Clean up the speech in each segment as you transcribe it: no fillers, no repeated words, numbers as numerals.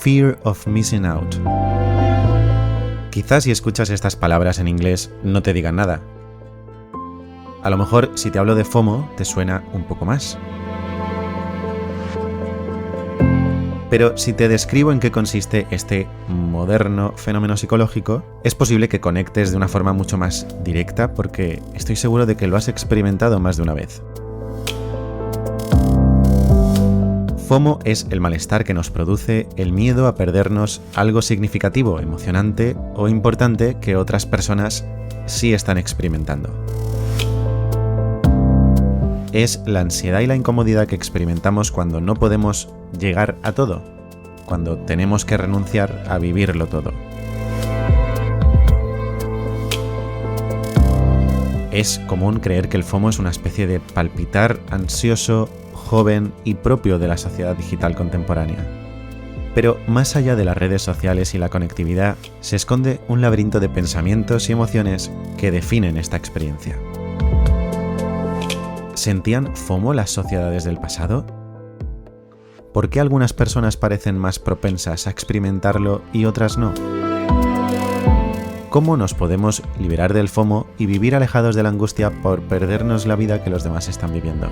Fear of Missing Out. Quizás si escuchas estas palabras en inglés no te digan nada. A lo mejor si te hablo de FOMO te suena un poco más. Pero si te describo en qué consiste este moderno fenómeno psicológico, es posible que conectes de una forma mucho más directa porque estoy seguro de que lo has experimentado más de una vez. FOMO es el malestar que nos produce el miedo a perdernos algo significativo, emocionante o importante que otras personas sí están experimentando. Es la ansiedad y la incomodidad que experimentamos cuando no podemos llegar a todo, cuando tenemos que renunciar a vivirlo todo. Es común creer que el FOMO es una especie de palpitar ansioso, joven y propio de la sociedad digital contemporánea. Pero más allá de las redes sociales y la conectividad, se esconde un laberinto de pensamientos y emociones que definen esta experiencia. ¿Sentían FOMO las sociedades del pasado? ¿Por qué algunas personas parecen más propensas a experimentarlo y otras no? ¿Cómo nos podemos liberar del FOMO y vivir alejados de la angustia por perdernos la vida que los demás están viviendo?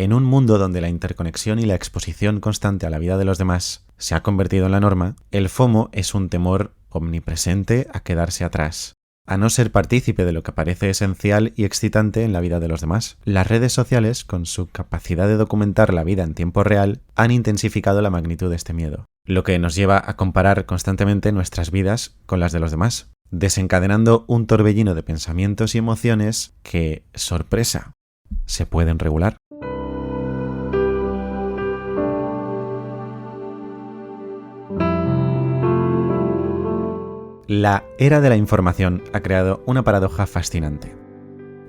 En un mundo donde la interconexión y la exposición constante a la vida de los demás se ha convertido en la norma, el FOMO es un temor omnipresente a quedarse atrás, a no ser partícipe de lo que parece esencial y excitante en la vida de los demás. Las redes sociales, con su capacidad de documentar la vida en tiempo real, han intensificado la magnitud de este miedo, lo que nos lleva a comparar constantemente nuestras vidas con las de los demás, desencadenando un torbellino de pensamientos y emociones que, sorpresa, se pueden regular. La era de la información ha creado una paradoja fascinante.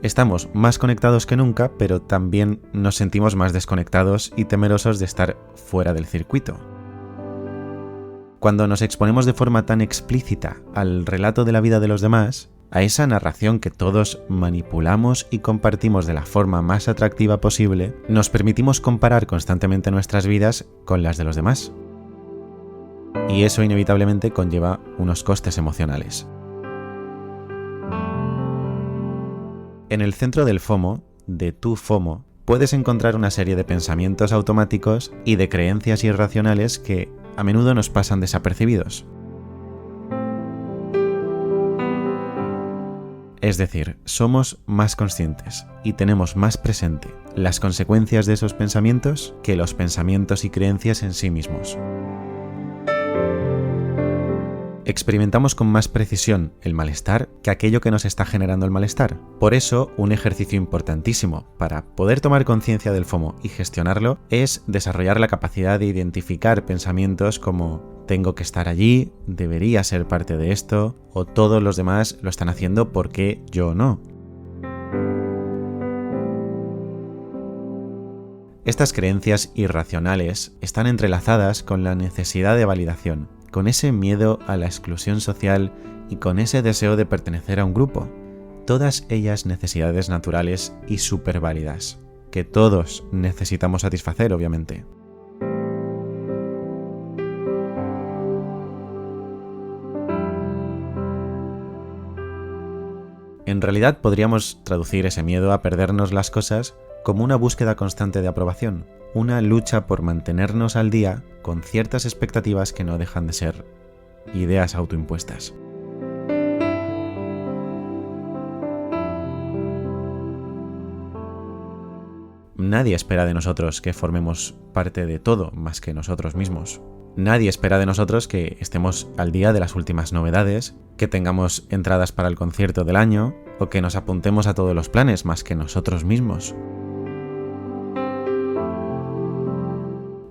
Estamos más conectados que nunca, pero también nos sentimos más desconectados y temerosos de estar fuera del circuito. Cuando nos exponemos de forma tan explícita al relato de la vida de los demás, a esa narración que todos manipulamos y compartimos de la forma más atractiva posible, nos permitimos comparar constantemente nuestras vidas con las de los demás. Y eso inevitablemente conlleva unos costes emocionales. En el centro del FOMO, de tu FOMO, puedes encontrar una serie de pensamientos automáticos y de creencias irracionales que a menudo nos pasan desapercibidos. Es decir, somos más conscientes y tenemos más presente las consecuencias de esos pensamientos que los pensamientos y creencias en sí mismos. Experimentamos con más precisión el malestar que aquello que nos está generando el malestar. Por eso, un ejercicio importantísimo para poder tomar conciencia del FOMO y gestionarlo es desarrollar la capacidad de identificar pensamientos como tengo que estar allí, debería ser parte de esto, o todos los demás lo están haciendo, ¿por qué yo no? Estas creencias irracionales están entrelazadas con la necesidad de validación, con ese miedo a la exclusión social y con ese deseo de pertenecer a un grupo. Todas ellas necesidades naturales y súper válidas, que todos necesitamos satisfacer, obviamente. En realidad podríamos traducir ese miedo a perdernos las cosas como una búsqueda constante de aprobación, una lucha por mantenernos al día con ciertas expectativas que no dejan de ser ideas autoimpuestas. Nadie espera de nosotros que formemos parte de todo más que nosotros mismos. Nadie espera de nosotros que estemos al día de las últimas novedades, que tengamos entradas para el concierto del año o que nos apuntemos a todos los planes más que nosotros mismos.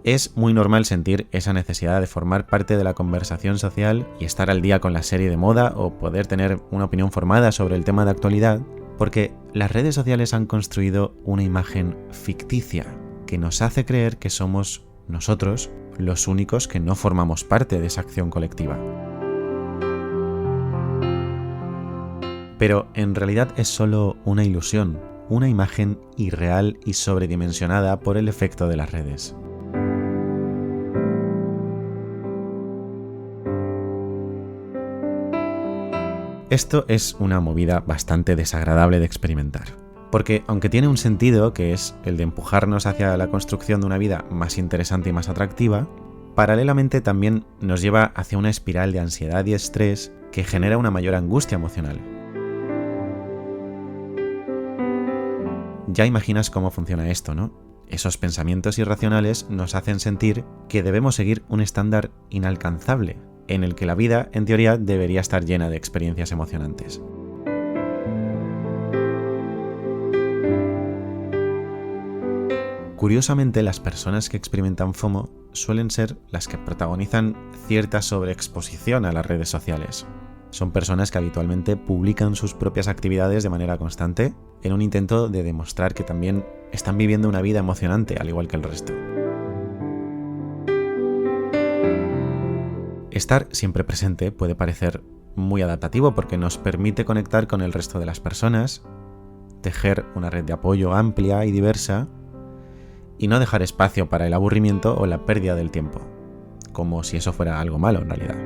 Es muy normal sentir esa necesidad de formar parte de la conversación social y estar al día con la serie de moda o poder tener una opinión formada sobre el tema de actualidad, porque las redes sociales han construido una imagen ficticia que nos hace creer que somos nosotros los únicos que no formamos parte de esa acción colectiva. Pero en realidad es solo una ilusión, una imagen irreal y sobredimensionada por el efecto de las redes. Esto es una movida bastante desagradable de experimentar, porque aunque tiene un sentido, que es el de empujarnos hacia la construcción de una vida más interesante y más atractiva, paralelamente también nos lleva hacia una espiral de ansiedad y estrés que genera una mayor angustia emocional. Ya imaginas cómo funciona esto, ¿no? Esos pensamientos irracionales nos hacen sentir que debemos seguir un estándar inalcanzable, en el que la vida, en teoría, debería estar llena de experiencias emocionantes. Curiosamente, las personas que experimentan FOMO suelen ser las que protagonizan cierta sobreexposición a las redes sociales. Son personas que habitualmente publican sus propias actividades de manera constante, en un intento de demostrar que también están viviendo una vida emocionante, al igual que el resto. Estar siempre presente puede parecer muy adaptativo porque nos permite conectar con el resto de las personas, tejer una red de apoyo amplia y diversa y no dejar espacio para el aburrimiento o la pérdida del tiempo, como si eso fuera algo malo en realidad.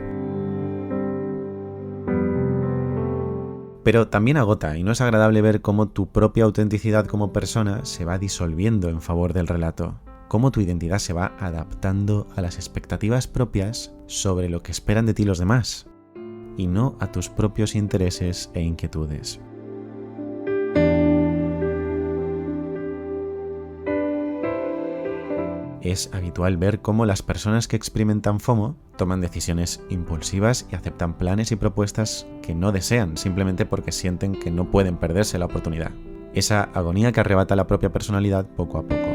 Pero también agota y no es agradable ver cómo tu propia autenticidad como persona se va disolviendo en favor del relato, cómo tu identidad se va adaptando a las expectativas propias sobre lo que esperan de ti los demás, y no a tus propios intereses e inquietudes. Es habitual ver cómo las personas que experimentan FOMO toman decisiones impulsivas y aceptan planes y propuestas que no desean simplemente porque sienten que no pueden perderse la oportunidad. Esa agonía que arrebata la propia personalidad poco a poco.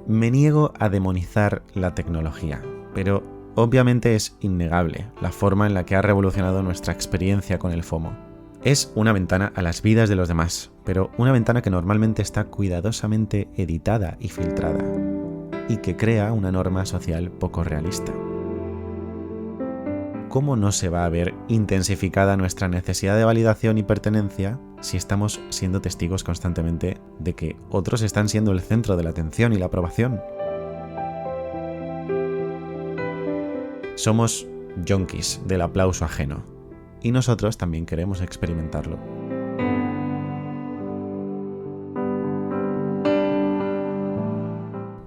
Me niego a demonizar la tecnología, pero obviamente es innegable la forma en la que ha revolucionado nuestra experiencia con el FOMO. Es una ventana a las vidas de los demás, pero una ventana que normalmente está cuidadosamente editada y filtrada, y que crea una norma social poco realista. ¿Cómo no se va a ver intensificada nuestra necesidad de validación y pertenencia si estamos siendo testigos constantemente de que otros están siendo el centro de la atención y la aprobación? Somos junkies del aplauso ajeno. Y nosotros también queremos experimentarlo.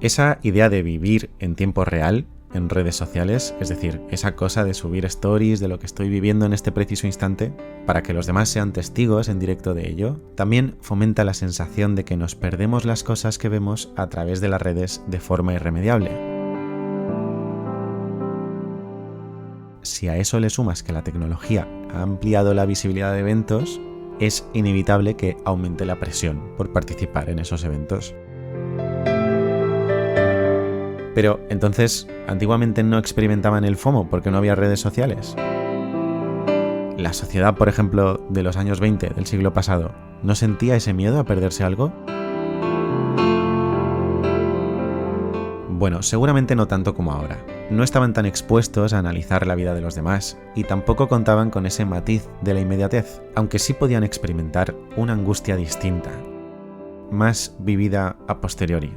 Esa idea de vivir en tiempo real en redes sociales, es decir, esa cosa de subir stories de lo que estoy viviendo en este preciso instante, para que los demás sean testigos en directo de ello, también fomenta la sensación de que nos perdemos las cosas que vemos a través de las redes de forma irremediable. Si a eso le sumas que la tecnología ha ampliado la visibilidad de eventos, es inevitable que aumente la presión por participar en esos eventos. Pero entonces, ¿antiguamente no experimentaban el FOMO porque no había redes sociales? ¿La sociedad, por ejemplo, de los años 20 del siglo pasado, no sentía ese miedo a perderse algo? Bueno, seguramente no tanto como ahora. No estaban tan expuestos a analizar la vida de los demás y tampoco contaban con ese matiz de la inmediatez, aunque sí podían experimentar una angustia distinta, más vivida a posteriori,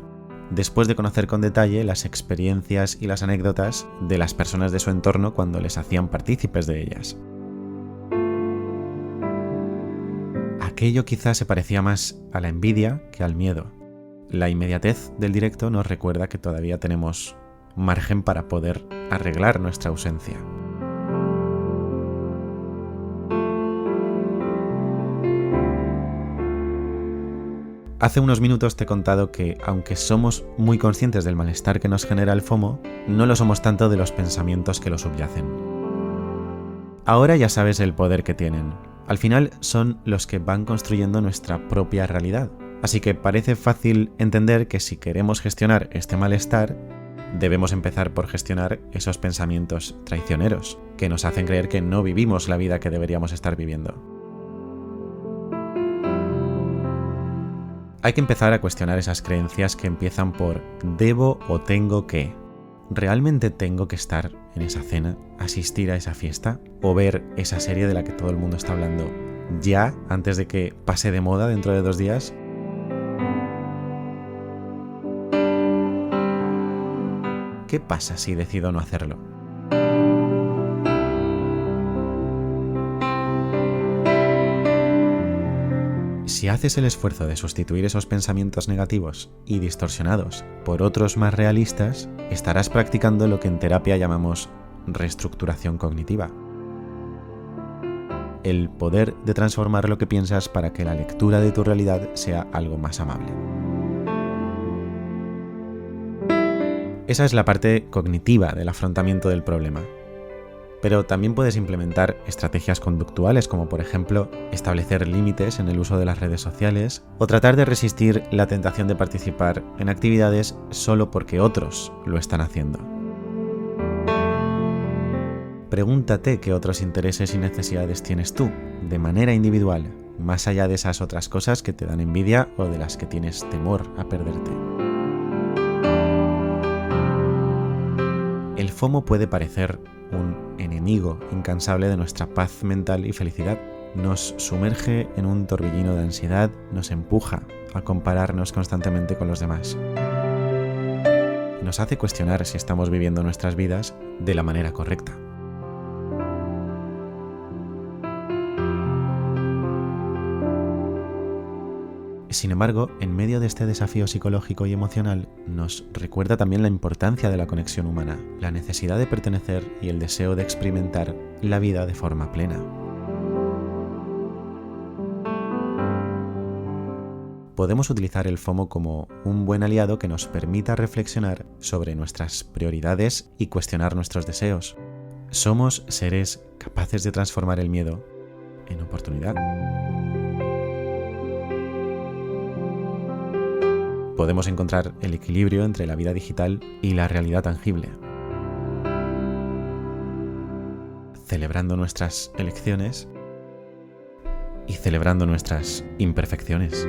después de conocer con detalle las experiencias y las anécdotas de las personas de su entorno cuando les hacían partícipes de ellas. Aquello quizás se parecía más a la envidia que al miedo. La inmediatez del directo nos recuerda que todavía tenemos margen para poder arreglar nuestra ausencia. Hace unos minutos te he contado que, aunque somos muy conscientes del malestar que nos genera el FOMO, no lo somos tanto de los pensamientos que lo subyacen. Ahora ya sabes el poder que tienen. Al final son los que van construyendo nuestra propia realidad. Así que parece fácil entender que si queremos gestionar este malestar, debemos empezar por gestionar esos pensamientos traicioneros, que nos hacen creer que no vivimos la vida que deberíamos estar viviendo. Hay que empezar a cuestionar esas creencias que empiezan por debo o tengo que. ¿Realmente tengo que estar en esa cena, asistir a esa fiesta o ver esa serie de la que todo el mundo está hablando ya antes de que pase de moda dentro de 2 días? ¿Qué pasa si decido no hacerlo? Si haces el esfuerzo de sustituir esos pensamientos negativos y distorsionados por otros más realistas, estarás practicando lo que en terapia llamamos reestructuración cognitiva. El poder de transformar lo que piensas para que la lectura de tu realidad sea algo más amable. Esa es la parte cognitiva del afrontamiento del problema. Pero también puedes implementar estrategias conductuales como por ejemplo establecer límites en el uso de las redes sociales o tratar de resistir la tentación de participar en actividades solo porque otros lo están haciendo. Pregúntate qué otros intereses y necesidades tienes tú, de manera individual, más allá de esas otras cosas que te dan envidia o de las que tienes temor a perderte. El FOMO puede parecer un enemigo incansable de nuestra paz mental y felicidad. Nos sumerge en un torbellino de ansiedad, nos empuja a compararnos constantemente con los demás. Nos hace cuestionar si estamos viviendo nuestras vidas de la manera correcta. Sin embargo, en medio de este desafío psicológico y emocional, nos recuerda también la importancia de la conexión humana, la necesidad de pertenecer y el deseo de experimentar la vida de forma plena. Podemos utilizar el FOMO como un buen aliado que nos permita reflexionar sobre nuestras prioridades y cuestionar nuestros deseos. Somos seres capaces de transformar el miedo en oportunidad. Podemos encontrar el equilibrio entre la vida digital y la realidad tangible, celebrando nuestras elecciones y celebrando nuestras imperfecciones.